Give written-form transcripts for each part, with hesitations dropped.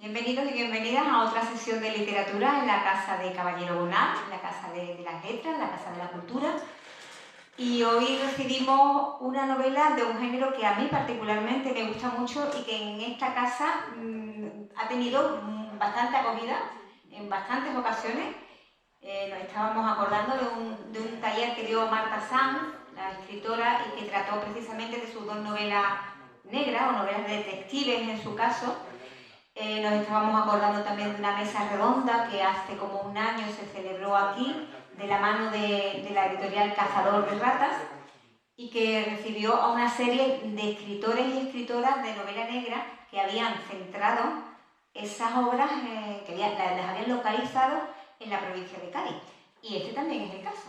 Bienvenidos y bienvenidas a otra sesión de literatura en la Casa de Caballero Bonal, en la Casa de las Letras, en la Casa de la Cultura. Y hoy recibimos una novela de un género que a mí particularmente me gusta mucho y que en esta casa ha tenido bastante acogida en bastantes ocasiones. Nos estábamos acordando de un taller que dio Marta Sanz, la escritora, y que trató precisamente de sus dos novelas negras, o novelas de detectives en su caso. Nos estábamos acordando también de una mesa redonda que hace como un año se celebró aquí, de la mano de la editorial Cazador de Ratas, y que recibió a una serie de escritores y escritoras de novela negra que habían centrado esas obras, las habían localizado en la provincia de Cádiz. Y este también es el caso.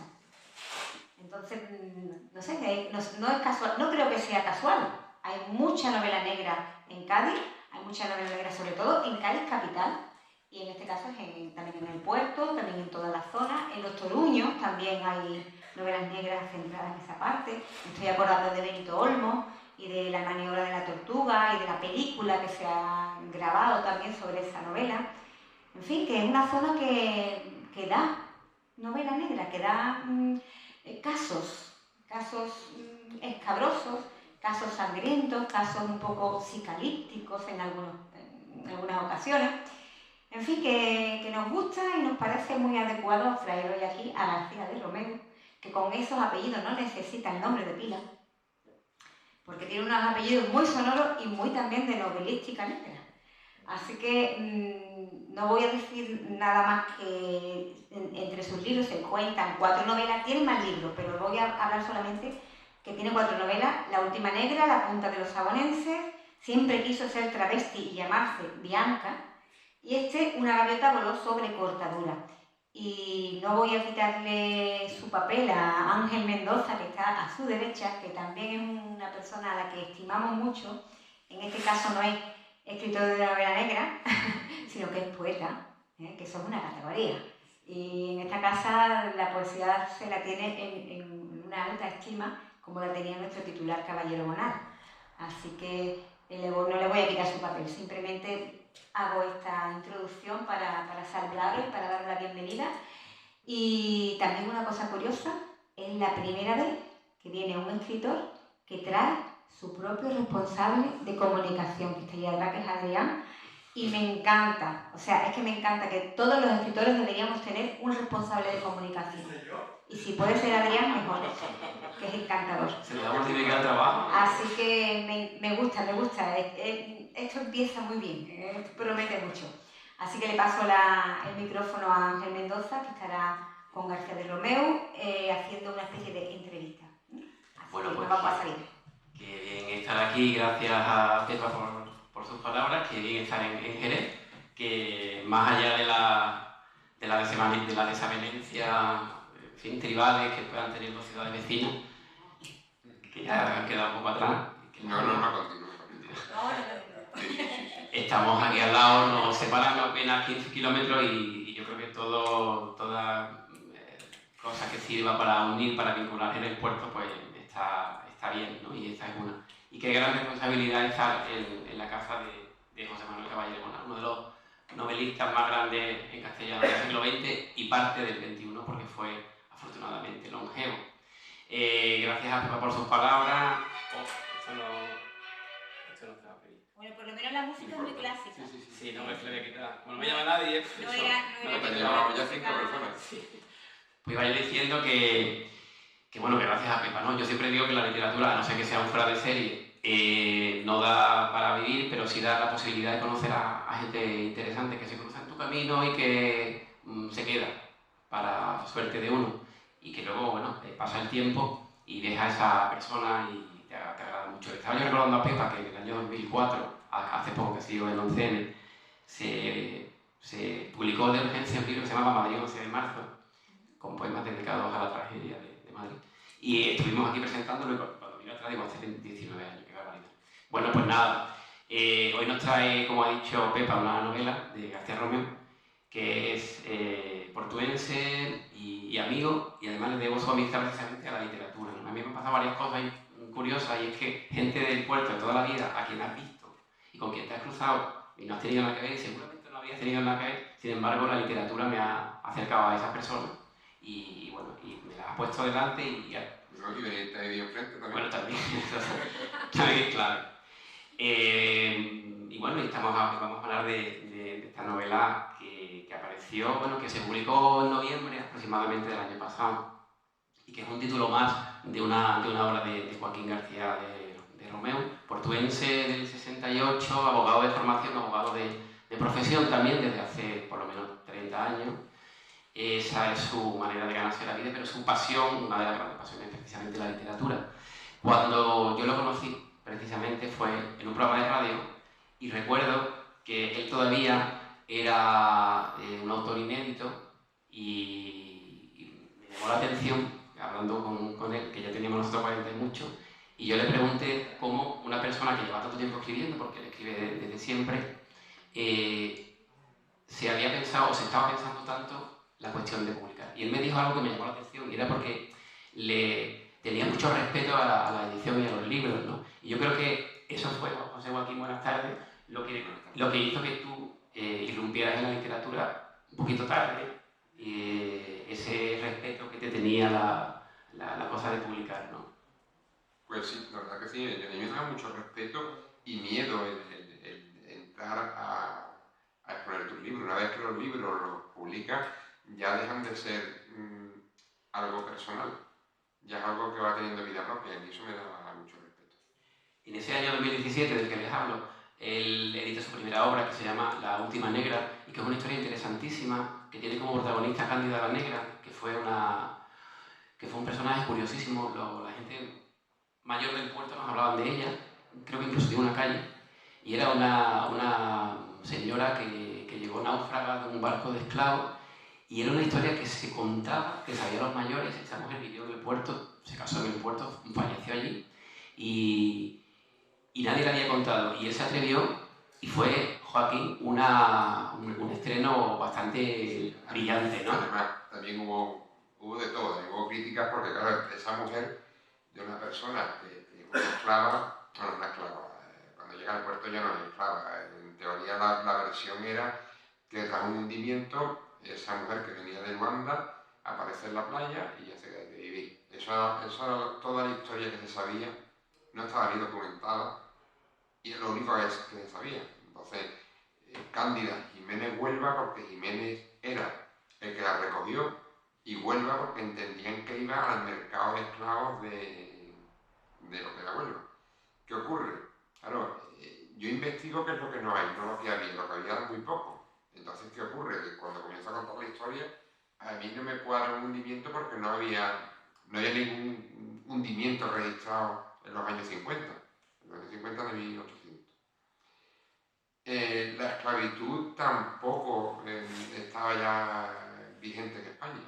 Entonces, no sé, no es casual, no creo que sea casual. Hay mucha novela negra en Cádiz, hay mucha novela negra sobre todo en Cádiz capital, y en este caso también en el puerto, también en toda la zona. En los Toruños también hay novelas negras centradas en esa parte. Me estoy acordando de Benito Olmos y de La maniobra de la tortuga y de la película que se ha grabado también sobre esa novela. En fin, que es una zona que da novela negra, que da casos escabrosos, casos sangrientos, casos un poco psicalípticos en algunas ocasiones. En fin, que nos gusta y nos parece muy adecuado traer hoy aquí a García de Romeu, que con esos apellidos no necesita el nombre de pila, porque tiene unos apellidos muy sonoros y muy también de novelística negra. Así que no voy a decir nada más que entre sus libros se cuentan 4 novelas, tiene más libros, pero voy a hablar solamente que tiene 4 novelas: La última negra, La punta de los sabonenses, Siempre quiso ser travesti y llamarse Bianca, y Una gaviota voló sobre cortadura. Y no voy a quitarle su papel a Ángel Mendoza, que está a su derecha, que también es una persona a la que estimamos mucho. En este caso no es escritor de novela negra, sino que es poeta, que eso es una categoría. Y en esta casa la poesía se la tiene en una alta estima, como la tenía nuestro titular Caballero Bonal. Así que no le voy a quitar su papel, simplemente hago esta introducción para saludarlo y para darle la bienvenida. Y también una cosa curiosa, es la primera vez que viene un escritor que trae su propio responsable de comunicación, que está ahí atrás, que es Adrián, y me encanta, o sea, es que me encanta que todos los escritores deberíamos tener un responsable de comunicación. Y si puede ser Adrián, mejor, que es encantador. Se le da multiplicar el trabajo. Así que me gusta. Esto empieza muy bien, promete mucho. Así que le paso el micrófono a Ángel Mendoza, que estará con García de Romeu haciendo una especie de entrevista. Así bueno, que pues vamos a salir. Qué bien estar aquí, gracias a Pepa por sus palabras, qué bien estar en Jerez, que más allá de la desavenencia, en fin, tribales que puedan tener las ciudades vecinas, que ya han quedado un poco atrás. Continúa. Estamos aquí al lado, nos separan apenas 15 kilómetros y yo creo que toda cosa que sirva para unir, para vincular en el puerto, pues está bien, ¿no? Y esta es una. Y qué gran responsabilidad estar en la casa de José Manuel Caballero Bonal, uno de los novelistas más grandes en castellano del siglo XX y parte del XXI, porque fue afortunadamente longevo. Gracias a Pepa por sus palabras. Esto no estaba previsto. Bueno, por lo menos la música es muy clásica. Sí, no me voy a quitar. Como no me llama nadie, No era te llevamos ya 5 personas. Sí. Pues iba yo diciendo que gracias a Pepa, ¿no? Yo siempre digo que la literatura, a no ser que sea un fuera de serie, no da para vivir, pero sí da la posibilidad de conocer a gente interesante que se cruza en tu camino y que se queda para suerte de uno. Y que luego, bueno, pasa el tiempo y deja a esa persona y te agrada mucho. Estaba yo recordando a Pepa que en el año 2004, hace poco que ha sido el 11M, se publicó de urgencia un libro que se llamaba Madrid 11 de marzo, con poemas dedicados a la tragedia de Madrid. Y estuvimos aquí presentándolo y cuando vino atrás digo, hace 19 años, qué barbaridad. Bueno, pues nada, hoy nos trae, como ha dicho Pepa, una novela de García Romeu, que es portuense y amigo, y además le debo su amistad precisamente a la literatura, ¿no? A mí me han pasado varias cosas curiosas, y es que gente del puerto de toda la vida, a quien has visto y con quien te has cruzado y no has tenido nada que ver, y seguramente no habías tenido nada que ver, sin embargo la literatura me ha acercado a esas personas y bueno, y me las ha puesto delante y ya. No, y venirte ahí enfrente también. Bueno, también, también, claro. Y bueno, vamos a hablar de esta novela que apareció, bueno, que se publicó en noviembre aproximadamente del año pasado y que es un título más de una obra de Joaquín García de Romeu, portuense del 68, abogado de formación, abogado de profesión también desde hace por lo menos 30 años. Esa es su manera de ganarse la vida, pero su pasión, una de las grandes pasiones, precisamente la literatura. Cuando yo lo conocí, precisamente fue en un programa de radio y recuerdo que él todavía era un autor inédito y me llamó la atención, hablando con él, que ya teníamos nosotros 40 y mucho, y yo le pregunté cómo una persona que lleva tanto tiempo escribiendo, porque él escribe desde siempre, se había pensado o se estaba pensando tanto la cuestión de publicar. Y él me dijo algo que me llamó la atención y era porque le tenía mucho respeto a la edición y a los libros, ¿no? Y yo creo que eso fue, José Joaquín, buenas tardes, lo que hizo que tú irrumpieras en la literatura un poquito tarde, ese respeto que te tenía la cosa de publicar, ¿no? Pues sí, la verdad que sí, a mí me da mucho respeto y miedo el entrar a exponer tus libros. Una vez que los libros los publicas, ya dejan de ser algo personal, ya es algo que va teniendo vida propia y eso me da mucho respeto. Y en ese año 2017 del que les hablo, él edita su primera obra que se llama La Última Negra y que es una historia interesantísima que tiene como protagonista Cándida la Negra, que fue un personaje curiosísimo. La gente mayor del puerto nos hablaban de ella, creo que incluso tiene una calle, y era una señora que llegó náufraga de un barco de esclavos y era una historia que se contaba, que sabían los mayores. Esa mujer vivió en el puerto, se casó en el puerto, falleció allí y nadie le había contado. Y él se atrevió y fue, Joaquín, un estreno bastante brillante, ¿no? Además, también hubo de todo, hubo críticas porque, claro, esa mujer de una persona que fue esclava, bueno, una esclava, cuando llega al puerto ya no es esclava. En teoría la versión era que tras un hundimiento, esa mujer que venía de Luanda aparece en la playa y ya se queda de vivir. Eso, toda la historia que se sabía no estaba bien documentada y es lo único que se sabía. Entonces, Cándida Jiménez Huelva porque Jiménez era el que la recogió y Huelva porque entendían que iba al mercado de esclavos de lo que era Huelva. ¿Qué ocurre? Claro, yo investigo qué es lo que no hay, no lo que había, lo que había era muy poco. Entonces, ¿qué ocurre? Que cuando comienzo a contar la historia, a mí no me cuadra un hundimiento porque no había ningún hundimiento registrado en los años 50, en los años 50 de 1800. La esclavitud tampoco estaba ya vigente en España.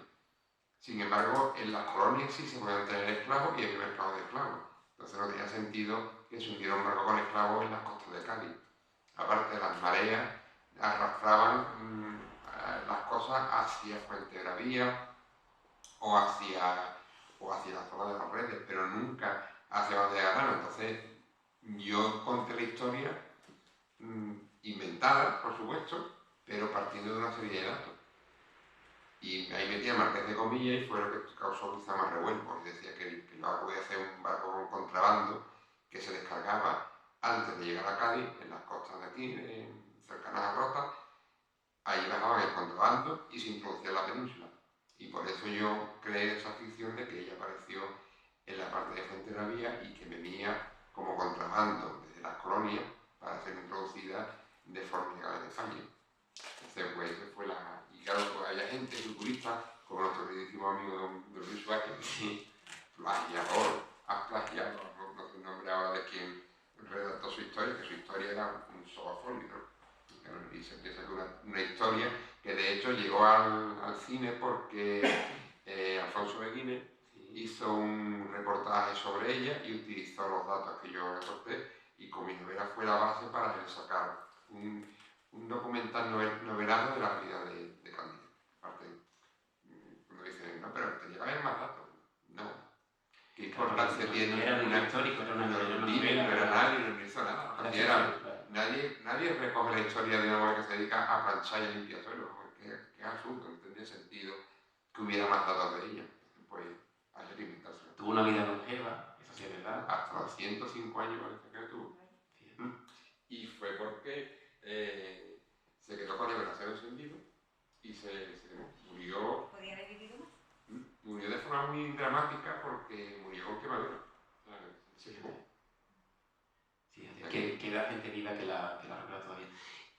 Sin embargo, en las colonias sí se podían tener esclavos y había mercado de esclavos. Entonces no tenía sentido que se hundiera un barco con esclavos en las costas de Cádiz. Aparte, las mareas arrastraban las cosas hacia Fuenterrabía o hacia la zona de las redes, pero nunca hacia donde ganaron. Entonces, yo conté la historia inventada, por supuesto, pero partiendo de una serie de datos. Y ahí metía Marqués de Comillas y fue lo que causó quizá más revuelo. Y decía que el barco podía ser un barco con contrabando que se descargaba antes de llegar a Cádiz, en las costas de aquí, cercanas a Rota. Ahí bajaban el contrabando y se introducía en la península. Y por eso yo creé esa ficción de que ella apareció en la parte de Fuenterrabía y que venía como contrabando desde las colonias para ser introducida de forma ilegal en España. Entonces, pues, esa fue la... Y claro, pues hay gente, futurista, como nuestro queridísimo amigo don Luis Suárez, Sí. plagiador, has plagiado, no sé el nombre ahora de quien redactó su historia, que su historia era un sobafolio, ¿no? Y se piensa que una historia que de hecho llegó al cine porque Alfonso Beguine hizo un reportaje sobre ella y utilizó los datos que yo reporté y con mi novela fue la base para él sacar un documental novelado de la vida de Cándida. Aparte, cuando dicen, no, pero tenía que haber más datos. No. ¿Qué importancia tiene? Era un histórico, era una novela. No era nadie, no hizo nada. nadie recoge la historia de una mujer que se dedica a planchar y a limpiar suelo. Que es absurdo, no tendría sentido que hubiera más datos de ella. Pues hay que inventárselo. Tuvo una vida longeva, eso sí es verdad. Hasta los 105 años parece que tuvo. Y fue porque se quedó con el brasero encendido y se murió. ¿Podría haber vivido más? Murió de forma muy dramática porque murió con quemadura. Se quemó. Fíjate, queda gente viva que la recuerda todavía.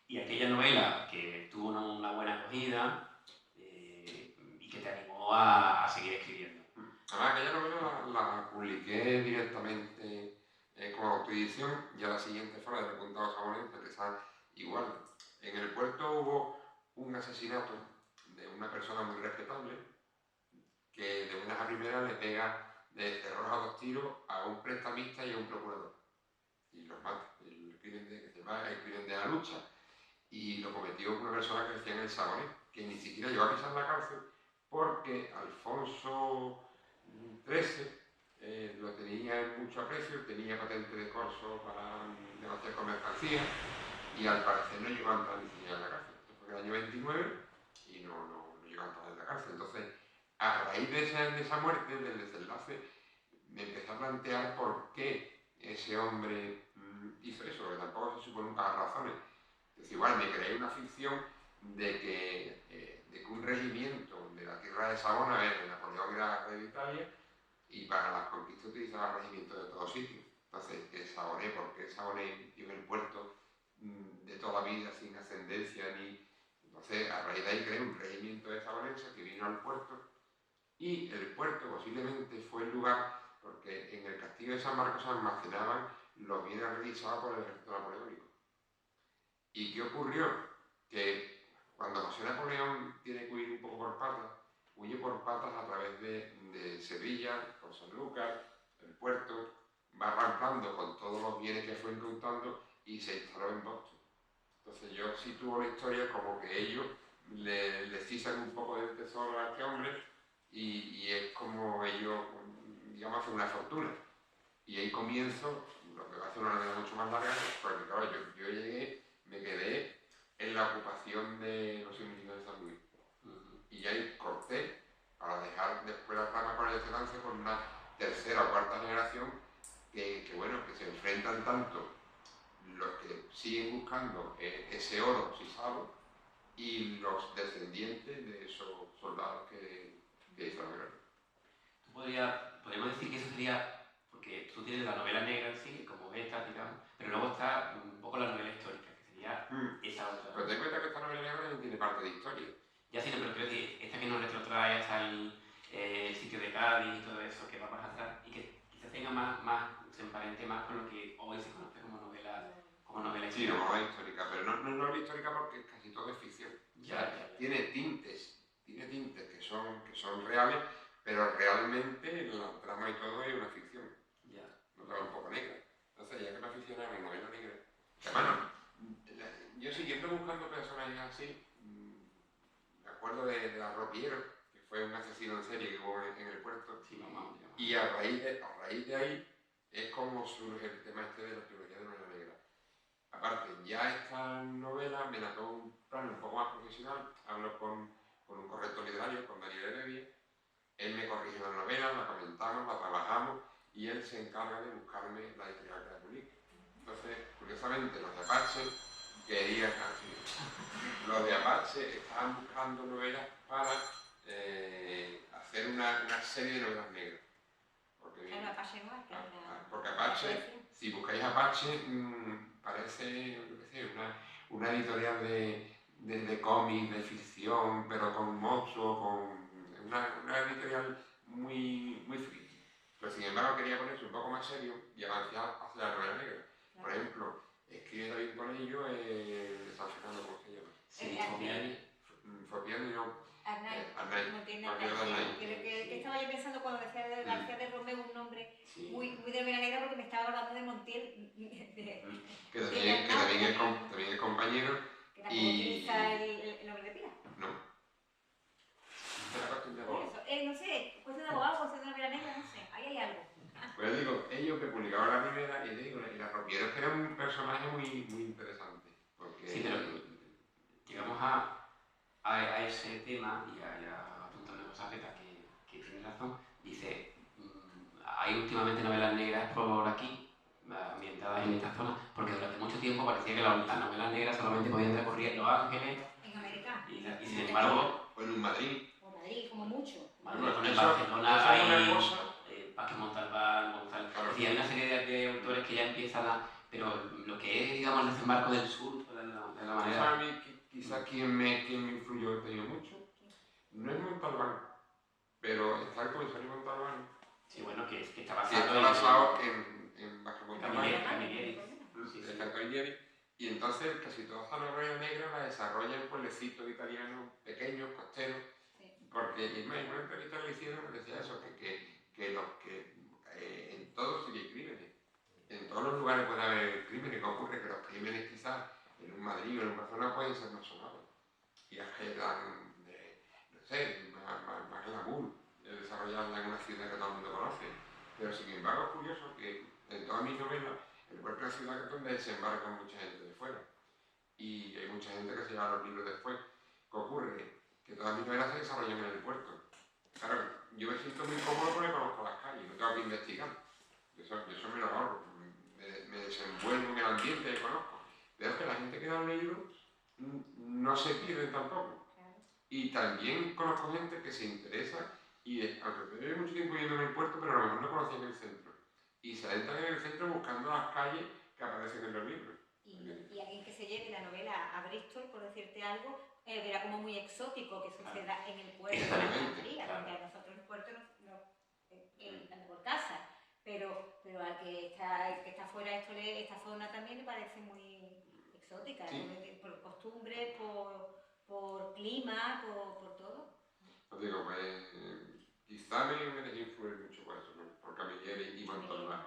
Y aquella novela que tuvo una buena acogida y que te animó a seguir escribiendo. Además, aquella novela la publiqué directamente como autoedición y a la siguiente fue la de Repuntados Sabones, porque está igual. En el puerto hubo un asesinato de una persona muy respetable que de buenas a primeras le pega de cerrojo a 2 tiros a un prestamista y a un procurador. Y los mata. El crimen que se llama el crimen de la lucha. Y lo cometió una persona que decía en el Sabonet, que ni siquiera llegó a pisar la cárcel porque Alfonso XIII lo tenía en mucho aprecio, tenía patente de corso para negociar con mercancías y al parecer no llegó a entrar ni siquiera en la cárcel. Esto fue en el año 29 y no llegó a entrar en la cárcel. Entonces, a raíz de esa muerte, del desenlace, me empecé a plantear por qué ese hombre hizo eso, porque tampoco se supo nunca las razones. Es igual, me creé una ficción de que un regimiento de la tierra de Savona, Napoleón era rey de Italia, y para las conquistas utilizaba regimientos de todos sitios. Entonces, el Sabonet, porque el Sabonet vive en el puerto de toda la vida sin ascendencia ni... Entonces, a raíz de ahí creé un regimiento de sabonenses que vino al puerto, y el puerto posiblemente fue el lugar, porque en el castillo de San Marcos se almacenaban los bienes realizados por el ejército napoleónico. ¿Y qué ocurrió? Que cuando José Napoleón tiene que huir un poco por patas, huye por patas a través de Sevilla, con San Lucas, el puerto, va rampando con todos los bienes que fue incautando y se instaló en Boston. Entonces yo sitúo la historia como que ellos le cisan un poco del tesoro a este hombre y es como ellos, digamos, hacen una fortuna. Y ahí comienzo, lo que va a ser una novela mucho más larga, porque claro, yo llegué, me quedé en la ocupación de los indios de San Luis. Y ahí corté para dejar después la trama con el lance con una tercera o cuarta generación que bueno, que se enfrentan tanto los que siguen buscando ese oro sisado y los descendientes de esos soldados que hizo la guerra. Podríamos decir que eso sería, porque tú tienes la novela negra en sí, como esta, digamos, pero luego está un poco la novela histórica, que sería esa otra. Pero ten en cuenta que esta novela negra también tiene parte de historia. Ya sí, pero creo que esta que nos retrotrae hasta el sitio de Cádiz y todo eso, que va más atrás, y que quizás tenga se emparente más con lo que hoy se conoce como novela histórica. Sí, como novela histórica, pero no es novela histórica porque casi todo es ficción. Ya. Tiene tintes que son reales, pero realmente la trama y todo es una ficción. Ya. Una trama un poco negra. Entonces, ya que me aficioné a la novela negra, bueno, yo siguiendo buscando personajes así, me acuerdo de la Ropiero, que fue un asesino en serie que hubo en el puerto, sí, vamos. Y a raíz de ahí es como surge el tema este de la trilogía de novela negra. Aparte, ya esta novela me la tomo un plano un poco más profesional, hablo con un corrector literario, con Daniel Heredia, él me corrige la novela, la comentamos, la trabajamos y él se encarga de buscarme la editorial que la publique. Entonces, curiosamente, los de Apache querían los de Apache estaban buscando novelas para hacer una serie de novelas negras. Porque Apache, si buscáis Apache, parece una editorial de cómics, de ficción, pero con monstruos, con una editorial muy friki. Pero sin embargo quería ponerse un poco más serio y avanzar hacia la novela negra. Claro. Por ejemplo, escribe David Conillo, está sacando cómo se llama. Sí, Fopiani no. Arnaiz. No tiene Arnaiz. Que estaba yo pensando cuando decía de García de Romeu un nombre muy de novela negra porque me estaba acordando de Montiel. Que también es compañero. Que tampoco utiliza el nombre de pila. No. No sé, cuestión de abogado, cuestión de novela negra, no sé, ahí hay algo. Pues digo, es ellos me publicaban la primera y te digo, el arropiero es que era un personaje muy, muy interesante. Porque Sí, pero llegamos a ese tema y a apuntar una cosa que tiene razón. Dice, hay últimamente novelas negras por aquí, ambientadas en esta zona, porque durante mucho tiempo parecía que las novelas negras solamente podían recurrir en Los Ángeles. En América. Y sin embargo... O en Madrid. O Madrid, como mucho. Bueno, en Barcelona hay Vázquez Montalbán, González. Claro. Sí, hay una serie de autores que ya empiezan a... Pero lo que es, digamos, el desembarco del sur, de la manera... A mí, quizás quien me influyó, he tenido mucho, no es Montalbán, pero está el comisario Montalbán. Sí, bueno, que está Que está basado en Vázquez Montalbán. Camilleri. Y entonces casi toda esa novela negra la desarrolla en pueblecitos italianos pequeños, costeros, porque y más, en una entrevista que le hicieron me decía eso, que en todos sí hay crímenes. En todos los lugares puede haber crímenes. ¿Qué ocurre? Que los crímenes quizás en un Madrid o en un Barcelona pueden ser más sonados. Y las que dan, no sé, más glamour, desarrollarla en una ciudad que todo el mundo conoce. Pero sin embargo es curioso que en todas mis novelas, el puerto de la ciudad es donde desembarca mucha gente de fuera. Y hay mucha gente que se lleva los libros después. ¿Qué ocurre? Que todas mis novelas se desarrollan en el puerto. Claro, yo me siento muy cómodo porque conozco las calles, no tengo que investigar. Eso me lo ahorro, me desenvuelvo en el ambiente que conozco. Pero es que la gente que da un libro no se pierde tampoco. Y también conozco gente que se interesa y aunque lleve mucho tiempo viviendo en el puerto, pero a lo mejor no conocían el centro. Y se adentran en el centro buscando las calles que aparecen en los libros. Y alguien que se lleve la novela a Bristol, por decirte algo, verá como muy exótico que suceda en el puerto de la Alejandría, porque a nosotros el puerto anda por casa, pero al que está fuera esta zona también le parece muy exótica, por costumbres, por clima, por todo. Os digo, pues quizá me dejé influir mucho por eso, ¿no? Por Camilleri y Montalbán.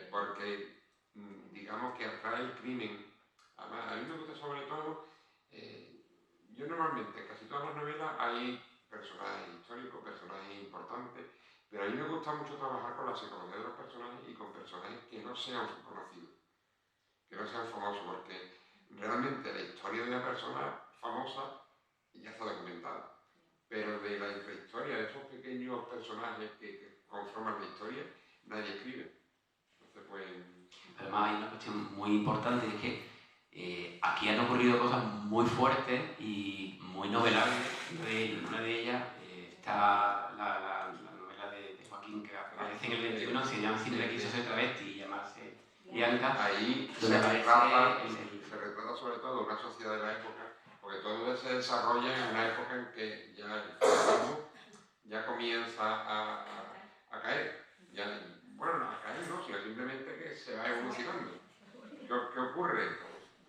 Porque digamos que atrae el crimen. Además, a mí me gusta sobre todo, yo normalmente en casi todas las novelas hay personajes históricos, personajes importantes, pero a mí me gusta mucho trabajar con la psicología de los personajes y con personajes que no sean conocidos, que no sean famosos, porque realmente la historia de una persona famosa ya está documentada, pero de la intrahistoria, de esos pequeños personajes que conforman la historia, nadie escribe. Entonces, pues... Además hay una cuestión muy importante, es que aquí han ocurrido cosas muy fuertes y muy novelables. Una de ellas está la novela de Joaquín que aparece en el 21, se llama Siempre quiso ser travesti y llamarse Bianca. Ahí se retrata sobre todo una sociedad de la época, porque todo se desarrolla en una época en que ya el fascismo ya comienza a caer. Bueno, no a caer, no, sino simplemente que se va evolucionando. ¿Qué ocurre?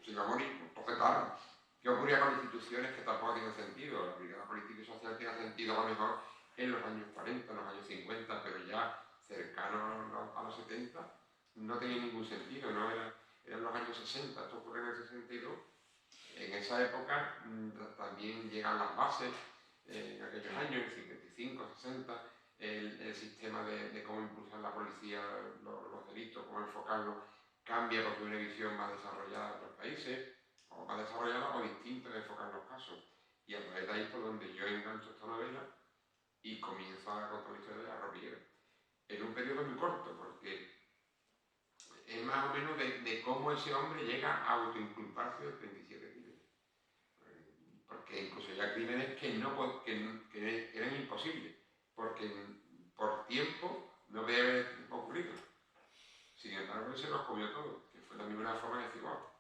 Si va a morir, entonces claro, ¿qué ocurría con instituciones que tampoco tienen sentido? La brigada política y social tiene sentido a lo mejor en los años 40, en los años 50, pero ya cercano a los 70 no tenía ningún sentido, ¿no? Eran los años 60, esto ocurre en el 62. En esa época también llegan las bases, en aquellos años, en 55, 60, el sistema de cómo impulsar la policía, los delitos, cómo enfocarlos, cambia porque hay una visión más desarrollada de otros países, o más desarrollada o distinta de enfocar los casos. Y a través de ahí por donde yo engancho esta novela y comienzo a contar la historia de la Arropiero. En un periodo muy corto, porque es más o menos de cómo ese hombre llega a autoinculparse de 37 crímenes. Porque incluso ya crímenes que eran imposibles, porque por tiempo no debe haber ocurrido. Sin embargo, él se los comió todo, que fue también una forma de decir, wow,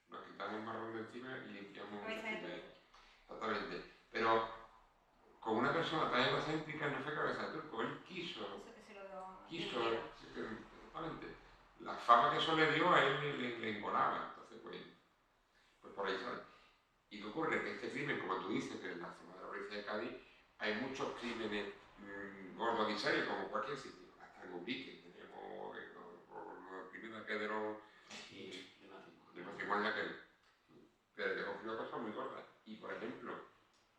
nos quitamos un marrón de encima y limpiamos un Exactamente. Pero con una persona tan egocéntrica no fue cabeza de turco, él quiso, exactamente. La fama que eso le dio a él le engolaba, entonces pues por ahí sale. ¿Y qué ocurre? Que este crimen, como tú dices, que en la zona de la provincia de Cádiz hay muchos crímenes gordos y serios, como cualquier sitio, hasta en Ubrique tenemos los crímenes que de matrimonio aquel. Pero que ocurrió cosas muy gordas. Y por ejemplo,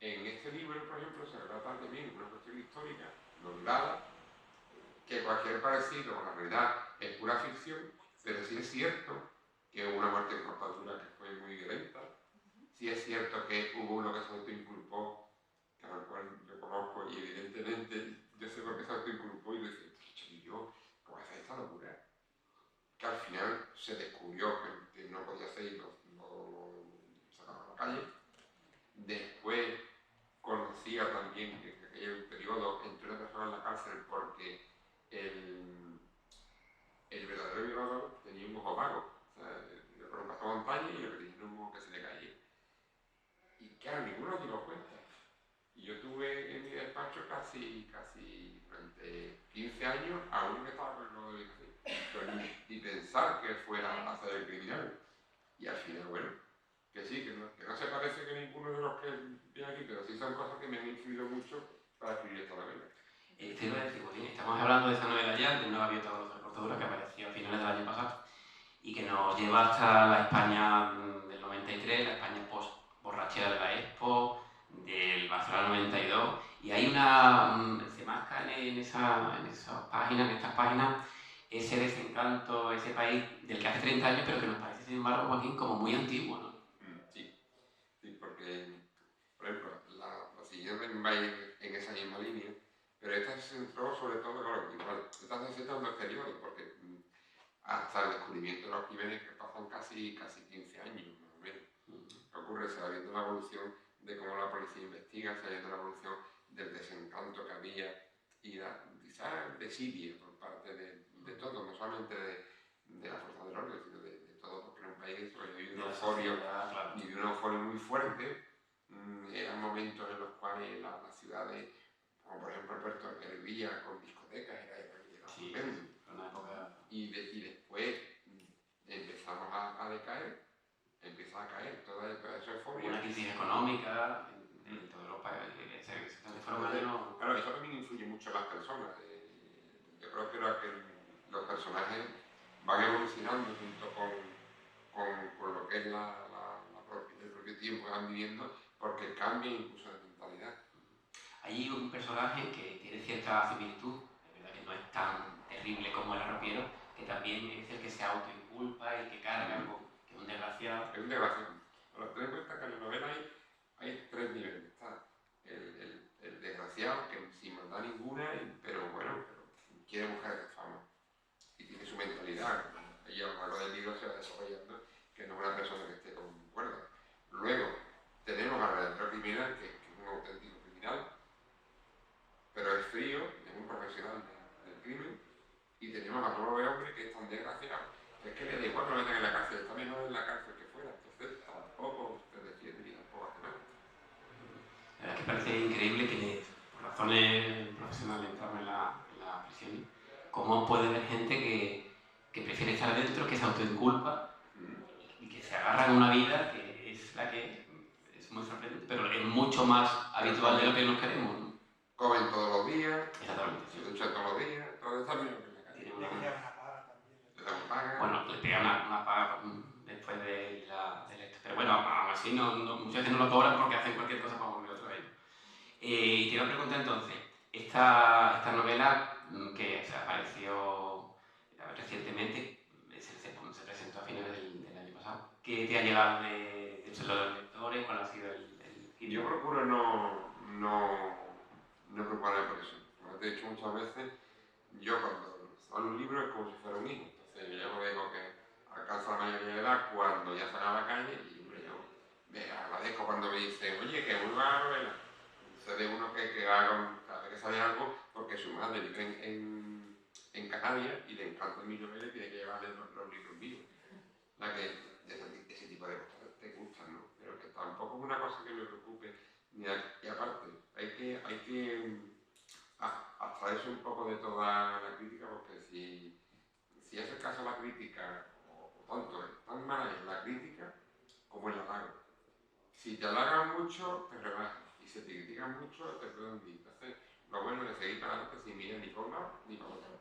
en este libro, por ejemplo, se relata también una cuestión histórica, novelada, que cualquier parecido con la realidad es pura ficción, pero sí es cierto que hubo una muerte en Cortadura que fue muy violenta, sí es cierto que hubo uno que se autoinculpó, al cual yo conozco, y evidentemente yo sé por qué se autoinculpó y decía, y yo, ¿cómo hace esta locura? Que al final se descubrió que no podía ser y lo sacaron a la calle. Después conocía también que en aquel periodo entró una persona en la cárcel porque el verdadero violador tenía un ojo vago. O sea, le por un paso montaña y lo que tenía era un ojo que se le caía. Y claro, ninguno se dio cuenta. Y yo tuve en mi despacho casi durante 15 años a uno que estaba con el ojo de y pensar que fuera a ser el criminal. Y al final, bueno, que sí, que no se parece que ninguno de los que viene aquí, pero sí son cosas que me han influido mucho para escribir esta novela. Te iba a decir, pues bien, estamos hablando de esa novela ya, de una gaviota de los Cortadura que apareció a finales del año pasado y que nos lleva hasta la España del 93, la España post-borrachera de la Expo, del Barcelona 92, y hay una, se masca en estas páginas, ese desencanto, ese país del que hace 30 años, pero que nos parece, sin embargo, Joaquín, como muy antiguo, ¿no? Sí, porque, por ejemplo, la siguiente va a ir en esa misma línea, pero esta se centró sobre todo, claro, igual, esta se centra en los periodos, porque hasta el descubrimiento de los crímenes que pasan casi 15 años, más o menos. ¿Qué ocurre? Se va viendo la evolución de cómo la policía investiga, se va viendo la evolución del desencanto que había y quizás desidia por parte de todos, no solamente de la fuerza del orden, sino de todo, porque en un país que vive una euforia muy fuerte. Eran momentos en los cuales las ciudades, como por ejemplo Puerto Rico, con discotecas, era tremendo. Una época... Y después empezamos a decaer, empieza a caer toda esa euforia. Una crisis económica en todos los países, Claro, eso también influye mucho en las personas. Yo creo que los personajes van evolucionando junto con lo que es el propio tiempo que van viviendo, porque cambia incluso de mentalidad. Hay un personaje que tiene cierta similitud, es verdad que no es tan terrible como el arropiero, que también es el que se autoinculpa, el que carga, que es un desgraciado. Es un desgraciado. Ahora, ten en cuenta que en la novela hay 3 niveles. Está el desgraciado, que sin maldad ninguna, pero quiere buscar esa fama. Y tiene su mentalidad. Y a lo largo del libro se va desarrollando que no es una persona que esté con cuerda. Luego tenemos al verdadero criminal, que es un auténtico criminal, pero es frío, es un profesional del crimen. Y tenemos a pobre hombre que es tan desgraciado, que es que le da igual que lo metan en la cárcel, está mejor en la cárcel que fuera. Entonces tampoco se defiende y tampoco hace nada. La verdad es que parece increíble que por razones profesionales entramos en la prisión. ¿Cómo puede haber gente que prefiere estar dentro, que se autoinculpa y que se agarra a una vida que es la que es muy sorprendente, pero es mucho más habitual de lo que nos queremos, ¿no? Comen todos los días, Exactamente. se duchan todos los días, todo eso mismo que en la calle. Tiene Le queda una paga también. Le dan paga. Bueno, le pega una paga después de esto. Pero bueno, aún así muchas veces no lo cobran porque hacen cualquier cosa para volver otra vez. Y te iba a preguntar entonces, esta novela que apareció recientemente, se presentó a finales del año pasado, ¿qué te ha llegado de los lectores? ¿Cuál ha sido el Yo procuro no preocuparme por eso. Como te he dicho muchas veces, yo cuando sale un libro es como si fuera un hijo. Entonces yo ya no digo que alcanza la mayoría de edad cuando ya sale a la calle y yo me agradezco cuando me dicen, oye, que vuelva a la novela. Sé de uno que haga cada vez que sale algo porque su madre vive en Canarias y le encanta mi novela y tiene que llevarle los libros vivos. La que ese tipo de cosas te gustan, ¿no? Pero que tampoco es una cosa que me preocupe. Y aparte, hay que abstraerse un poco de toda la crítica, porque si es el caso de la crítica, o tanto, tan mala es la crítica como el halago. Si te halagan mucho, te rebajas. Y si te critican mucho, te pueden ir. Entonces, lo bueno es seguir para adelante sin mirar ni para un lado ni para otro.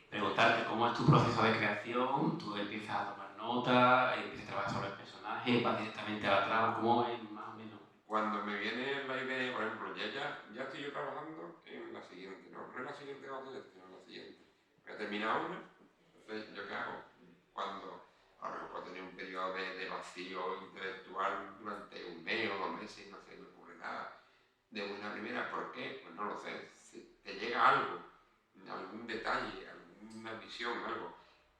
Preguntarte cómo es tu proceso de creación, tú empiezas a tomar nota, empiezas a trabajar sobre el personaje, vas directamente a la trama, ¿cómo es más o menos? Cuando me viene la idea, por ejemplo, ya estoy yo trabajando en la siguiente siguiente, no es la siguiente batalla, sino la siguiente. Voy a terminar una, entonces, ¿yo qué hago? Cuando a lo mejor puedo tener un periodo de vacío intelectual durante un mes o 2 meses y no se me ocurre nada. De una primera, ¿por qué? Pues no lo sé. Si te llega algo, algún detalle, alguna visión, algo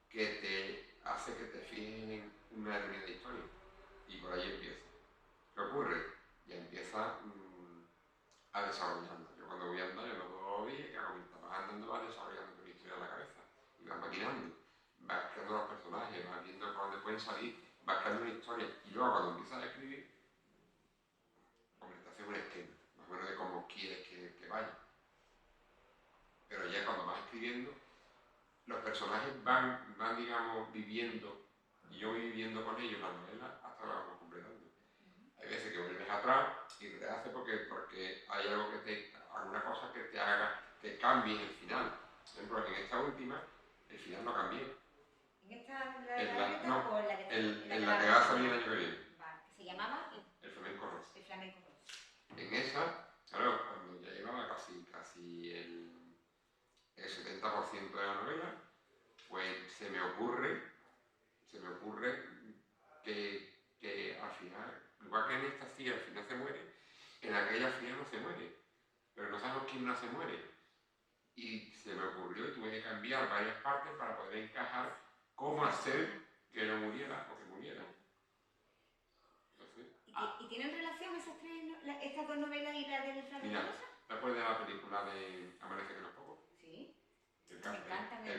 que te hace que te fijes en una determinada historia. Y por ahí empieza. ¿Qué ocurre? Ya empieza a desarrollarla. Yo cuando voy andando, yo no puedo oír, que hago mientras vas andando, vas desarrollando una historia en la cabeza. Y vas maquinando, vas creando los personajes, vas viendo por dónde pueden salir, vas creando una historia. Y luego cuando empiezas a escribir, hombre, te haces un esquema, más o menos de cómo quieres que vaya. Pero ya cuando vas escribiendo, los personajes van, digamos, viviendo, y yo voy viviendo con ellos la novela hasta que la vamos completando. Hay veces que vuelves atrás y te hace porque hay algo alguna cosa que te haga, que cambie el final. Por ejemplo, en esta última, el final no cambié. ¿En esta la no, o en la que va a salir el año que viene? Vale, que se llamaba El flamenco rosa. El flamenco rosa. En esa, claro, cuando ya llevaba casi el 70% de la novela, pues se me ocurre que al final, igual que en esta sí al final se muere, en aquella final no se muere, pero no sabemos quién no se muere. Y se me ocurrió y tuve que cambiar varias partes para poder encajar cómo hacer que no muriera o que muriera. ¿Y tienen relación estas dos novelas y la del flamenco rosa? ¿Te acuerdas de la película de Amanece que no es poco? Sí. El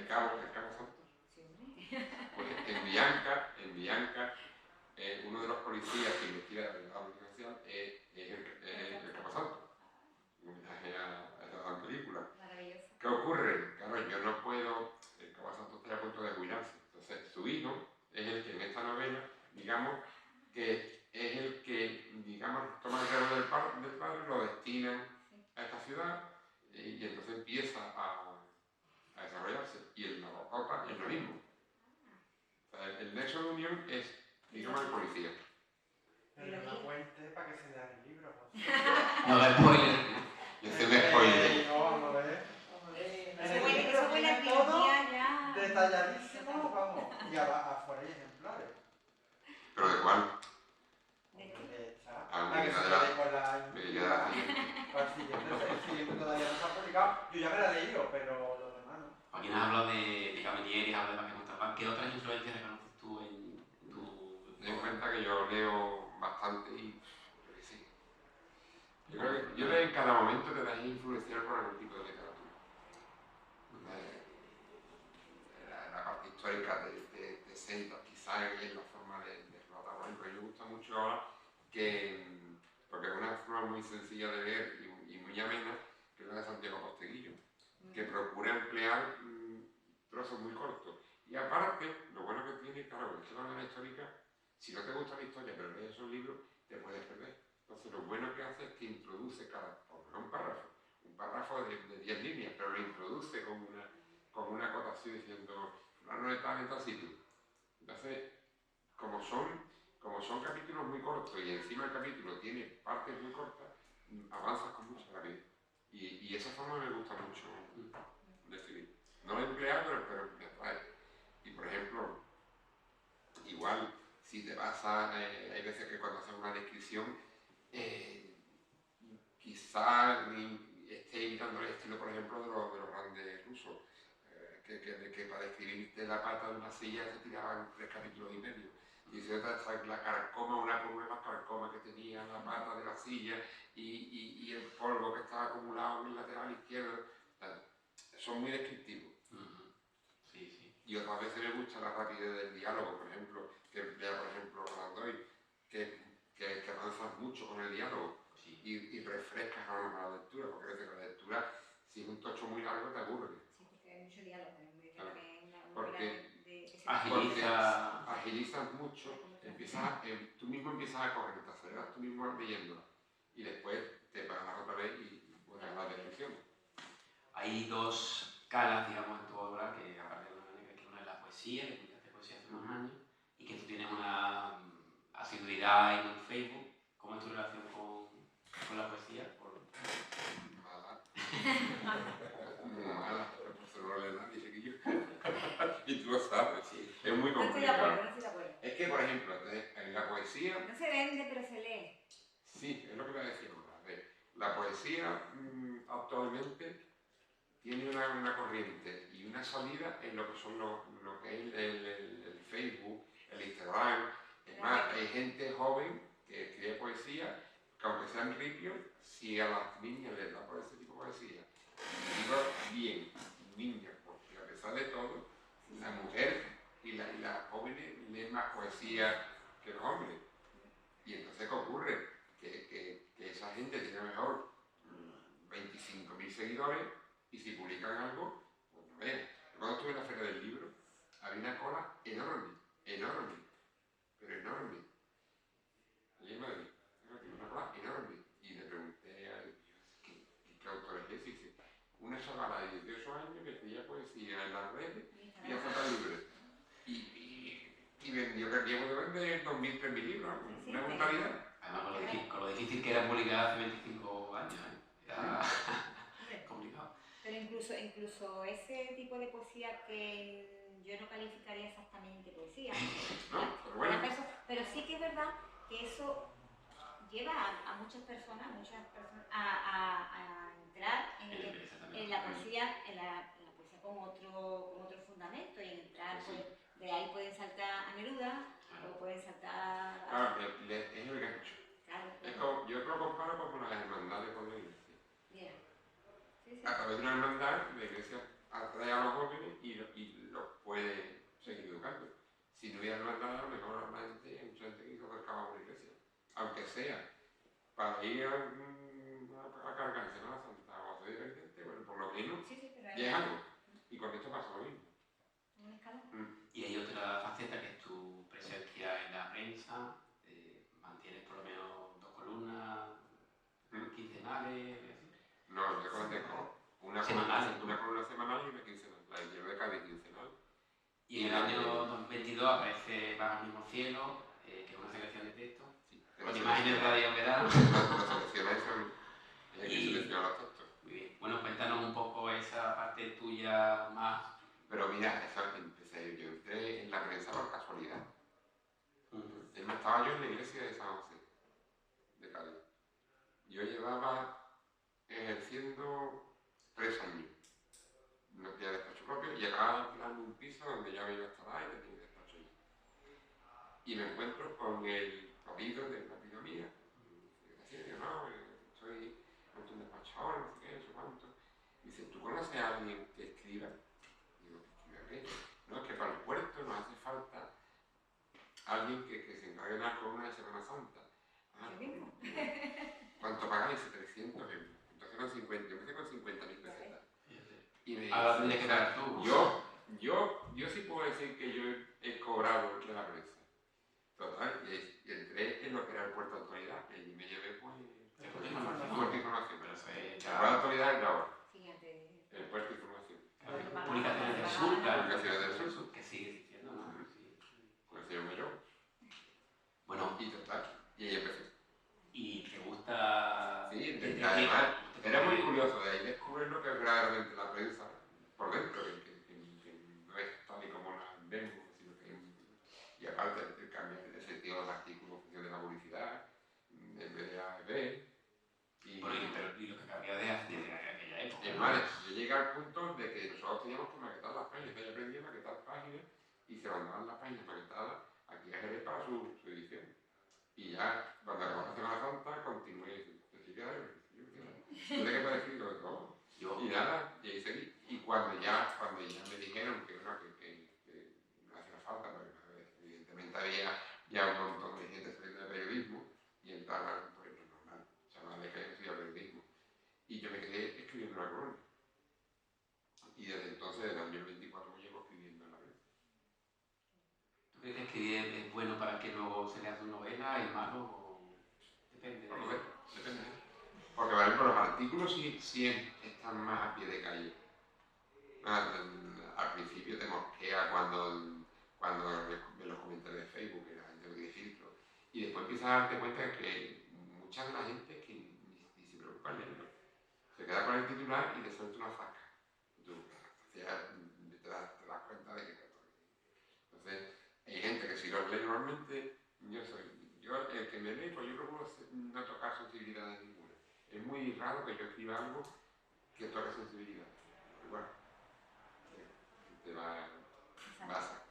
Cabo Santos. Sí, hombre. Pues en Bianca, uno de los policías que investiga la organización es el Cabo Santos. Un homenaje a esa gran película. Maravilloso. ¿Qué ocurre? Claro, yo no puedo. El Cabo Santos está a punto de jubilarse. Entonces, su hijo es el que en esta novela, digamos, que es el que, digamos, toma el cargo del padre, lo destina a esta ciudad y entonces empieza a desarrollarse. Y el Navajoa es lo mismo. O sea, el nexo de unión es, digamos, el policía. Pero no cuente para que se lea el libro, José. No da spoiler. Yo sé de spoiler. No, vamos a ver. Eso fue la trilogía ya. Detalladísimo, vamos. Y afuera hay ejemplares. ¿Pero de cuál? De esta. Ah, La que se quede con la. Me queda la siguiente. Para el siguiente todavía no se ha publicado. Yo ya me la he leído, pero los demás no. Joaquín has hablado de Camenieri, has hablado de Paquete Montalbán. ¿Qué otras influencias reconoces tú en tu...? Ten en cuenta que yo leo bastante y yo qué sé. Yo creo que en cada momento te das influenciar por algún tipo de literatura. La parte histórica te centra quizás en la forma de relatar. Por ejemplo, a mí me gusta mucho ahora porque es una forma muy sencilla de leer y muy amena, que es la de Santiago Posteguillo, que procura emplear trozos muy cortos. Y aparte, lo bueno que tiene, claro, es que la novela histórica, si no te gusta la historia, pero lees esos libros, te puedes perder. Entonces, lo bueno que hace es que introduce por ejemplo, un párrafo de 10 líneas, pero lo introduce con una acotación diciendo, fulano está en tal sitio. Entonces, como son capítulos muy cortos y encima el capítulo tiene partes muy cortas, avanzas con mucha rapidez. Y esa forma me gusta mucho de escribir. No lo he empleado, pero me atrae. Y por ejemplo, igual, si te vas hay veces que cuando haces una descripción, quizá esté imitando el estilo, por ejemplo, de los grandes rusos, que para describirte la pata de una silla se tiraban 3 capítulos y medio. Y si otra la carcoma, una por una la carcoma que tenía la pata de la silla y el polvo que estaba acumulado en el lateral izquierdo, son muy descriptivos. Sí, sí. Y otras veces me gusta la rapidez del diálogo, por ejemplo, que emplea, por ejemplo, Randoy, que avanzas mucho con el diálogo. Sí. Y refrescas a la lectura, porque a veces la lectura, si es un tocho muy largo, te aburre. Sí, porque hay mucho diálogo, es muy Claro. porque agilizas mucho, tú mismo empiezas a correr, te aceleras tú mismo leyendo y después te paras otra vez y pones la descripción. Hay 2 calas, digamos, en tu obra, que aparte de una que una es la poesía, que publicaste poesía hace unos años, y que tú tienes una asiduidad en Facebook. ¿Cómo es tu relación con la poesía? Mala. muy No estoy de acuerdo, complicado. no estoy de acuerdo. Es que, por ejemplo, en la poesía... No se vende, pero se lee. Sí, es lo que te decía ahora. A ver, la poesía actualmente tiene una corriente y una salida en lo que son lo que es el Facebook, el Instagram. Es más, hay gente joven que escribe poesía, que aunque sean ripios, si a las niñas les da por ese tipo de poesía, y digo bien, niñas, porque a pesar de todo, la mujer y las jóvenes leen más poesía que los hombres. Y entonces, ¿qué ocurre? Que esa gente tiene mejor 25.000 seguidores y si publican algo, pues no vean. Cuando estuve en la Feria del Libro, había una cola enorme, enorme, pero enorme. Allí en Madrid, una cola enorme. Y le pregunté a él, ¿qué autor es ese? Y dice, una chavala de 18 años que escribía poesía en las redes y hace tan libre. Y vendió, que llevo de vender 2.000, 3.000 libros, una brutalidad. Además, con lo difícil que era publicar hace 25 años, era complicado. Pero incluso ese tipo de poesía que yo no calificaría exactamente poesía, No, pero bueno. pero sí que es verdad que eso lleva a muchas personas a entrar en la poesía, en la poesía con otro fundamento y en entrar, pues, de ahí pueden saltar a Neruda, o pueden saltar... Claro, es el gancho. Claro. Yo lo comparo como las hermandades con la iglesia. Yeah. Sí. A través de una hermandad, la iglesia atrae a los jóvenes y los puede seguir educando. Si no hubiera hermandad, a lo mejor la gente, hay mucha gente que se acercaba a una iglesia. Aunque sea para ir a cargar Semana Santa o a hacer evidente, bueno, por lo menos ya es algo. Y con esto pasa lo mismo. Y hay otra faceta que es tu presencia en la prensa, mantienes por lo menos 2 columnas quincenales. No, yo tengo una columna semanal y una quincenal, la llevo de cada quincenal. Y en el año 2022 aparece Bajo el mismo cielo, que es una selección de textos, con imágenes de Radio Verano. Las selecciones son que seleccionan los textos. Muy bien. Bueno, cuéntanos un poco esa parte tuya más. Pero mira, yo entré en la prensa por casualidad. Estaba yo en la iglesia de San José, de Cádiz. Yo llevaba ejerciendo 3 años. No tenía despacho propio y acababa alquilando un piso donde ya me iba a estar ahí y tenía despacho allí. Y me encuentro con el marido de una amiga mía. Y dice, no, estoy en un despacho ahora, no sé qué, no sé cuánto. Y dice, ¿tú conoces a alguien que escriba? Digo, ¿que escriba qué? No, es que para el puerto nos hace falta alguien que se encargue de la columna de Semana Santa. ¿Cuánto pagáis? 300 euros. Entonces con 50, yo empecé con 50.000 pesetas. Y me ahora tienes que dar tú. Yo sí puedo decir que yo he cobrado de la prensa. Total, y entré en lo que era el puerto de autoridad, y allí me llevé pues el puerto de información. Pero eso es el puerto de autoridad es la hora. Fíjate. El puerto de información. Publicaciones del Sur, claro. Publicaciones del Sur. Que sigue existiendo, ¿no? Sí. Pues se llamo yo. Bueno. Y total, y ahí empecé. ¿Y te gusta...? Sí, además, era muy curioso, de ahí descubrir lo que es verdaderamente la prensa por dentro, que no es tal y como la vemos, sino que y aparte el cambiar el sentido del artículo en función de la publicidad, en vez de A a B. Y lo que cambia desde aquella época. Es más, yo llegué al punto de que nosotros teníamos que maquetar las páginas, yo aprendí a maquetar páginas y se mandaban las páginas maquetadas aquí a Jerez para su edición. Y ya, cuando acabó la Semana Santa, continué diciendo, ¿tú de qué puedes escribir de todo? Y nada, y ahí seguí. Y cuando ya me dijeron que no hacía falta, porque evidentemente había ya un montón de gente saliendo de periodismo y entraban, pues normal, chavales que estudiado periodismo. Y yo me quedé escribiendo la columna. Y desde entonces, desde el año 24, me llevo escribiendo en la prensa. ¿Tú crees que escribir es bueno para que luego se lea tu novela y malo? O... Depende. Depende. Porque, por ejemplo, los artículos sí están más a pie de calle. Al principio te mosquea cuando ves los comentarios de Facebook, que la gente no tiene filtro. Y después empiezas a darte cuenta de que mucha de la gente que ni se preocupa en leerlo. Se queda con el titular y te suelta una zasca. Tú te das cuenta de que... Entonces, gente que si los lee normalmente, yo el que me lee, pues yo procuro no tocar sensibilidades ninguna. Es muy raro que yo escriba algo que toque sensibilidad. Pero bueno, el tema basa.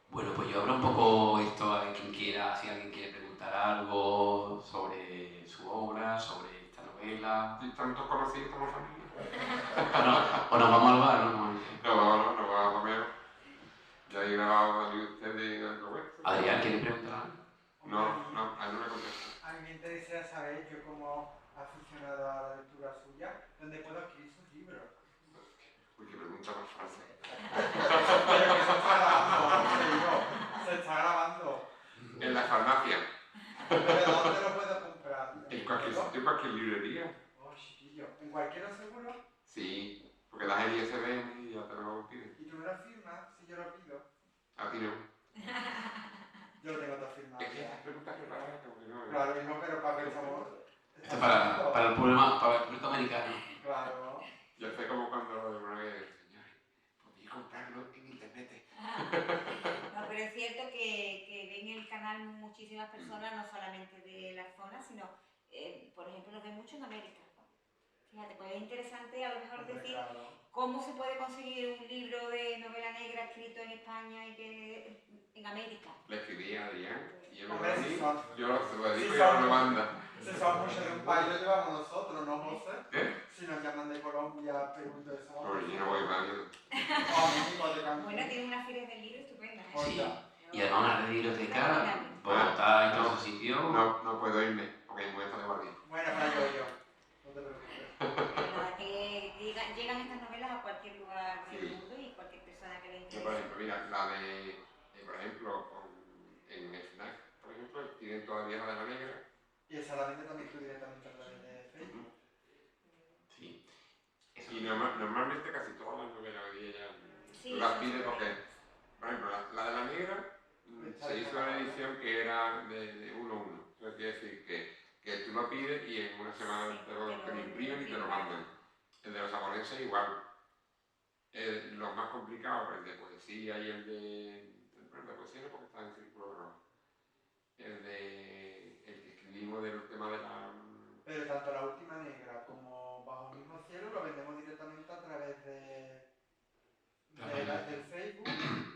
Bueno, pues yo abro un poco esto a quien quiera, si alguien quiere preguntar algo sobre su obra, sobre esta novela. ¿Y tantos conocidos como familia? O nos vamos al bar, ¿no? No vamos a comer. Ya he grabado de ustedes en el vuestro. Adrián, ¿quiere preguntar algo? No, a él no me contesta. A mí me interesa saber, yo como aficionado a la lectura suya, ¿dónde puedo adquirir sus libros? Uy, qué pregunta más fácil. Pero que se está grabando, te digo, se está grabando. En la farmacia. ¿Pero dónde lo puedo comprar? En cualquier librería. Oh, chiquillo. ¿En cualquiera seguro? Sí, porque das el ISBN y ya te lo piden. ¿Y tú me lo firmas si yo lo pido? A ti no. Yo lo tengo todo firmado. Es que estas preguntas preparadas como que no. Claro, no, pero para que estamos... Esto es para el público americano. Claro. Yo sé como cuando lo de una vez, señores, podéis comprarlo en internet. No, pero es cierto que ven el canal muchísimas personas, no solamente de la zona, sino, por ejemplo, nos ven mucho en América. Fíjate, pues es interesante a lo mejor decir cómo se puede conseguir un libro de novela negra escrito en España y que en América. Le escribí a Adrián y él me Hombre, lo sí dijo. son. Yo lo digo Sí y ahora son. lo manda. Si son muchos de un país, lo llevamos nosotros, ¿no, José? ¿Qué? Si nos llaman de Colombia, pregunto eso. Oye, yo no voy más. O México, de Cancún. Bueno, tiene unas ferias del libro estupendas. ¿eh? Sí. Oye, Y además una red de biblioteca, Bogotá y todos esos sitios. No puedo irme, porque mi mujer está de guardia. bueno, para yo. No te preocupes. Pero que llegan estas novelas a cualquier lugar del Sí. mundo y cualquier persona que le Yo, interese. por ejemplo, mira, la de, por ejemplo, en FNAC, por ejemplo, tienen todavía la de la negra. Y esa la vende también tú directamente a través de Facebook. Sí. Eso. Y normalmente casi todas las novelas hoy día Sí, las sí, pide sí. porque, por ejemplo, la de la negra se hizo una edición que era de 1-1. Eso quiere decir que tú lo pides y en una semana te lo imprimen y te lo mandan. El de los japoneses igual. Los más complicados, el de poesía y el de... Bueno, de poesía no porque está en círculo rojo. El que escribimos del tema de la... Pero tanto la última negra como Bajo el mismo cielo lo vendemos directamente a través del Facebook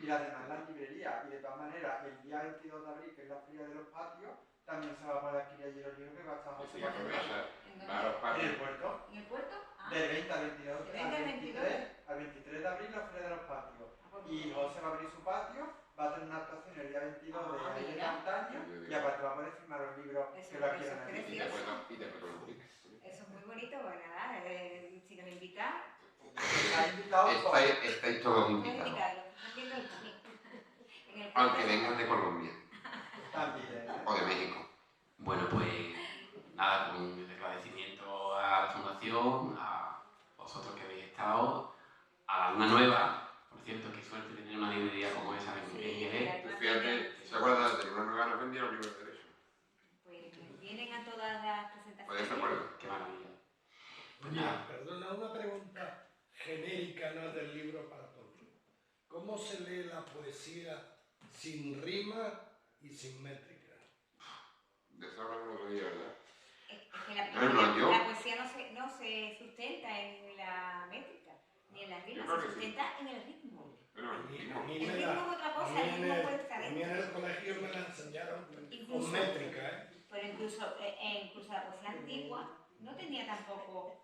y las demás las librerías. Y de todas maneras, el día 22 de abril, que es la feria de los patios, también se va a poder adquirir allí los libros que va a estar José Sí, porque, o sea, va a los en patios. el puerto. ¿En el puerto? Ah. Del 20 al 22, Del 20 al 22. al 23 de abril la feria de los patios. pues, Y José va a abrir su patio, va a tener una actuación el día 22 de aire de mira. montaña y aparte va a poder firmar los libros Eso, que lo eso quieran es allí. Y te puedo publicar. Eso es muy bonito, pues nada, si nos invitan, Está invitado todos. Estáis todos puedes invitados. invitarlos, están viendo el camino. En el Aunque puerto. vengan de Colombia También. o de México. Bueno, pues nada, con el agradecimiento a la Fundación, a vosotros que habéis estado, a la Luna Nueva, por cierto, qué suerte tener una librería como esa en Jerez. Tú fíjate, ¿se acuerdan de una nueva nos vendía los libros de derecho? Pues vienen a todas las Pues presentaciones. de acuerdo. Qué maravilla. Pues Oye, nada, perdona, una pregunta genérica, no del libro para todos. ¿Cómo se lee la poesía sin rima y sin métrica? De eso hablamos el otro día, ¿verdad? Es que la, No, yo- la poesía no se sustenta en la métrica, ni en las rimas, Yo creo se que sí. sustenta en el ritmo. Bueno, A el mí ritmo. me El la- ritmo es otra cosa, a mí el ritmo en puede estar a mí en el colegio me la enseñaron Incluso- con métrica, ¿eh? Pero incluso la poesía antigua no tenía tampoco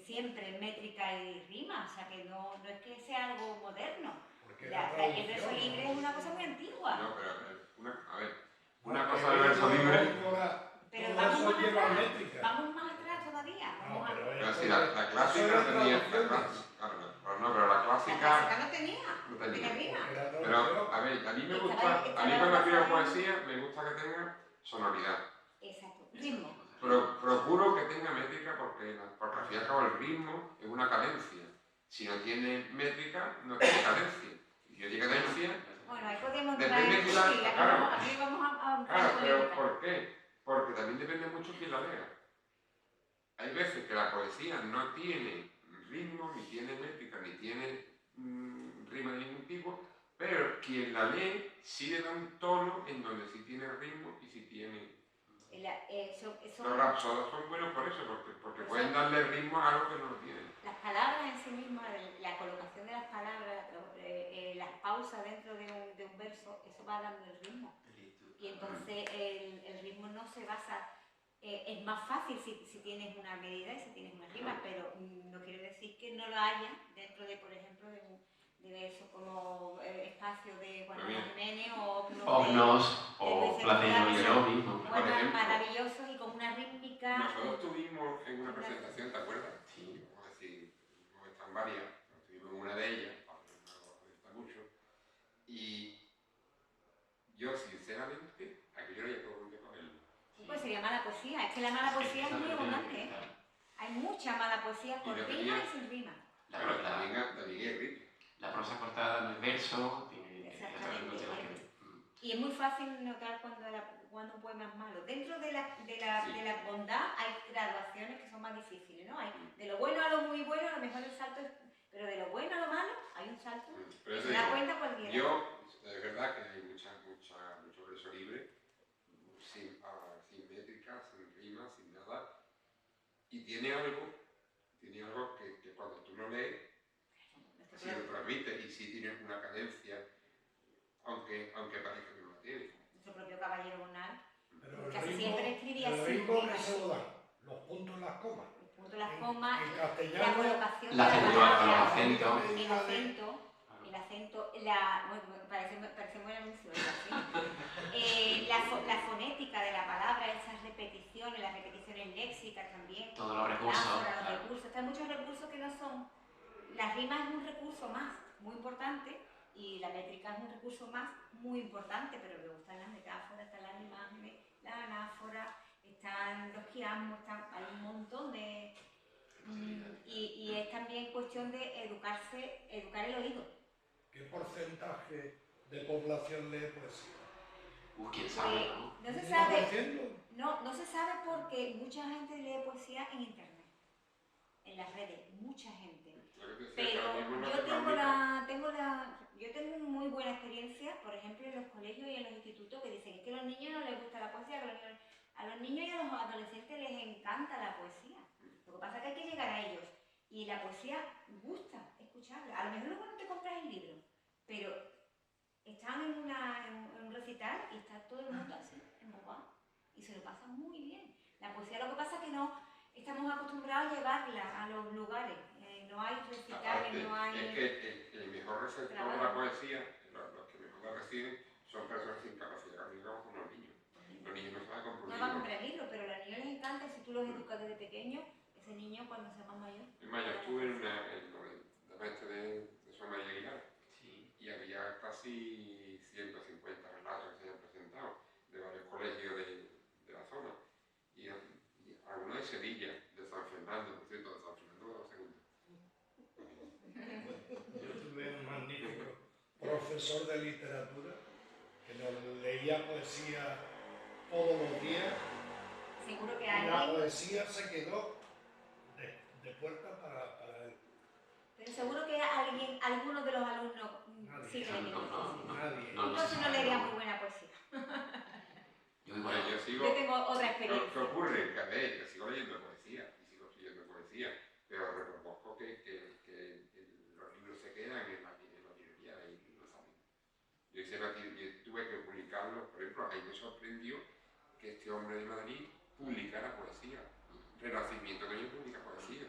siempre métrica y rima, o sea que no es que sea algo moderno. Porque era El verso traducción, libre ¿no? es una cosa muy antigua. No, pero a ver, No, una cosa pero del verso libre. Pero todo vamos eso más lleva atrás, métrica. vamos más atrás todavía. No, Vamos pero a... Pero sí, la clásica tenía. Pero la La clásica clásica no tenía, no tenía tenía. rima. Pero, a ver, a mí me Estaba- gusta, a estaba mí cuando escribo basada en- poesía me gusta que tenga sonoridad. Exacto, ritmo. Procuro que tenga métrica porque al fin y al cabo el ritmo es una cadencia. Si no tiene métrica, no tiene cadencia. Y si no tiene cadencia, Bueno, ahí podemos Depende entrar en de la- sí, claro. aquí vamos a entrar claro, en pero polémica. ¿por qué? Porque también depende mucho quién la lea. Hay veces que la poesía no tiene ritmo, ni tiene métrica, ni tiene rima de ningún tipo, Pero quien la lee sí le da un tono en donde sí tiene ritmo y sí tiene... Los rapsodos son buenos por eso, porque pueden darle ritmo a algo que no lo tienen. Las palabras en sí mismas, la colocación de las palabras, las pausas dentro de un verso, eso va dando el ritmo. Y entonces el ritmo no se basa... es más fácil si tienes una medida y si tienes una rima, pero no quiere decir que no lo haya dentro de, por ejemplo, de versos como Espacio de Juan Manuel Jiménez o Ognos o Platero y yo mismo. Poemas maravillosos y con una rítmica. Nosotros tuvimos en una presentación, ¿te acuerdas? Sí. Vamos a decir, no están varias, pero tuvimos una de ellas, no me gusta mucho, y yo sinceramente, aquello era todo un cogerlo. Pues sería mala poesía, es que la mala poesía es muy abundante, ¿eh? Hay mucha mala poesía con rima y sin rima. También hay ritmo. La prosa cortada no es verso, tiene exactamente. Y es muy fácil notar cuando un poema es malo. Dentro de la bondad hay graduaciones que son más difíciles, ¿no? Hay de lo bueno a lo muy bueno, a lo mejor el salto es... Pero de lo bueno a lo malo hay un salto que se da cuenta cualquiera. Es verdad que hay mucho verso libre, sin métrica, sin rima, sin nada, y tiene algo que cuando tú lo lees, sí lo transmite y sí tiene una cadencia, aunque parezca que no la tiene. Nuestro propio caballero Bonal casi siempre escribía así. El ritmo que se lo dan, los puntos en las comas. Los puntos en las comas, en castellano, la colocación la de la palabra, los acentos. El acento, bueno, parece buen anuncio, la fonética de la palabra, esas repeticiones, las repeticiones léxicas también. Todos los recursos. Los recursos. Hay muchos recursos que no son... La rima es un recurso más, muy importante, y la métrica es un recurso más, muy importante, pero luego están las metáforas, están las imágenes, la anáfora, están los quiasmos, hay un montón de... Y es también cuestión de educar el oído. ¿Qué porcentaje de población lee poesía? ¿Quién sabe, no? No se sabe. No se sabe porque mucha gente lee poesía en internet, en las redes, mucha gente. Pero yo tengo muy buena experiencia, por ejemplo, en los colegios y en los institutos que dicen que a los niños no les gusta la poesía, que a los niños y a los adolescentes les encanta la poesía. Lo que pasa es que hay que llegar a ellos. Y la poesía gusta escucharla. A lo mejor luego no te compras el libro, pero están en un recital y está todo el mundo así, embobado. Y se lo pasa muy bien. La poesía, lo que pasa es que no estamos acostumbrados a llevarla a los lugares. No hay recitales, no hay... Es que el mejor receptor de la poesía, los que mejor la reciben, son personas sin capacidad cognitiva como los niños. Los niños no saben comprar un libro. No van a comprar libros, pero a los niños les encanta, si tú los educas desde pequeños, ese niño cuando sea más mayor... Es más, yo estuve en la maestra de Sor María Aguilar, y había casi 150 relatos que se habían presentado de varios colegios de la zona. Y algunos de Sevilla, de San Fernando, por cierto, de San Fernando de la Segunda. Yo tuve un magnífico profesor de literatura que nos leía poesía todos los días. Seguro que y la poesía se quedó de puerta para él. Pero seguro que alguno de los alumnos sí que le Nadie. Entonces no leería muy buena poesía. Yo tengo otra experiencia. ¿Qué ocurre? Que sigo leyendo poesía y sigo escribiendo poesía, pero reconozco que los libros se quedan en la librería y no salen. Yo tuve que publicarlos, por ejemplo, ahí me sorprendió que este hombre de Madrid publicara poesía. Renacimiento que yo publica poesía.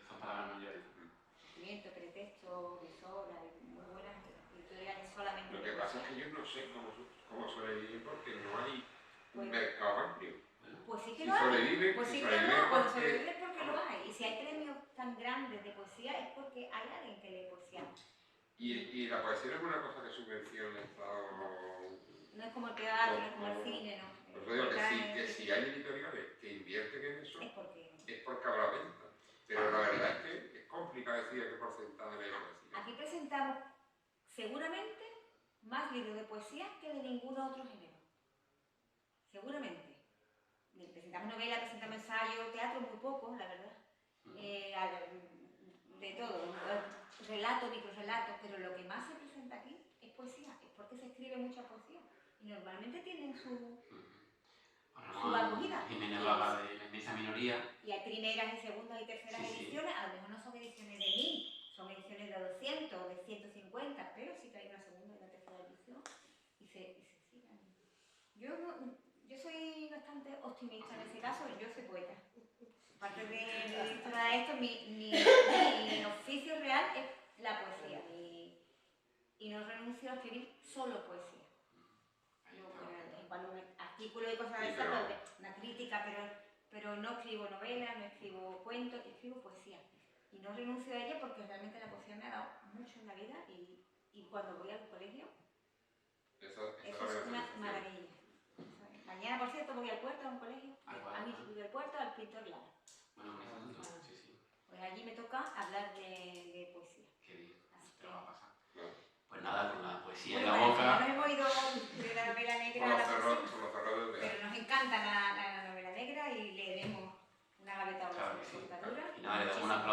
Son palabras mayores. Pretexto, Visora, muy buenas editoriales solamente. Lo que pasa es que yo no sé cómo sobrevivir porque no hay un mercado amplio. Pues sí que lo hay. Pues sí que cuando sobrevive es porque lo hay. Y si hay premios tan grandes de poesía es porque hay alguien que lee poesía. Y la poesía no es una cosa que subvenciona el Estado. No es como el teatro, no es como el cine, no. Por eso digo que si hay editoriales que invierten en eso, es porque habrá venta. Pero la verdad es que es complicado decir qué porcentaje de poesía. Aquí presentamos seguramente más libros de poesía que de ningún otro género. Seguramente. Presentamos novela, presentamos ensayo, teatro muy poco, la verdad. De todo, relatos, microrelatos, pero lo que más se presenta poesía? Es porque se escribe mucha poesía. Y normalmente tienen su Ramón acogida. Jiménez hablaba de la inmensa minoría. Y hay primeras y segundas y terceras ediciones, a lo mejor no son ediciones de 1000, son ediciones de 200, de 150, pero sí que hay una segunda y una tercera edición y se sigan. Yo soy bastante optimista en ese caso, yo soy poeta. Aparte de todo esto, mi oficio real es la poesía y no renuncio a escribir solo poesía. Cuando me artículo y cosas de esas, una crítica, pero no escribo novelas, no escribo cuentos, escribo poesía. Y no renuncio a ella porque realmente la poesía me ha dado mucho en la vida y cuando voy al colegio, eso es una maravilla. Mañana, por cierto, voy al puerto, a un colegio, a mi instituto del puerto, al pintor Lara. Bueno, sí. Pues allí me toca hablar de poesía. Qué bien, te lo va a pasar. Pues nada, con la poesía en Bueno, la boca. no hemos ido de la novela negra a la poesía, pero nos encanta la novela negra y leeremos una gaveta o la Claro que sí. portadura. Y nada, le damos un aplauso.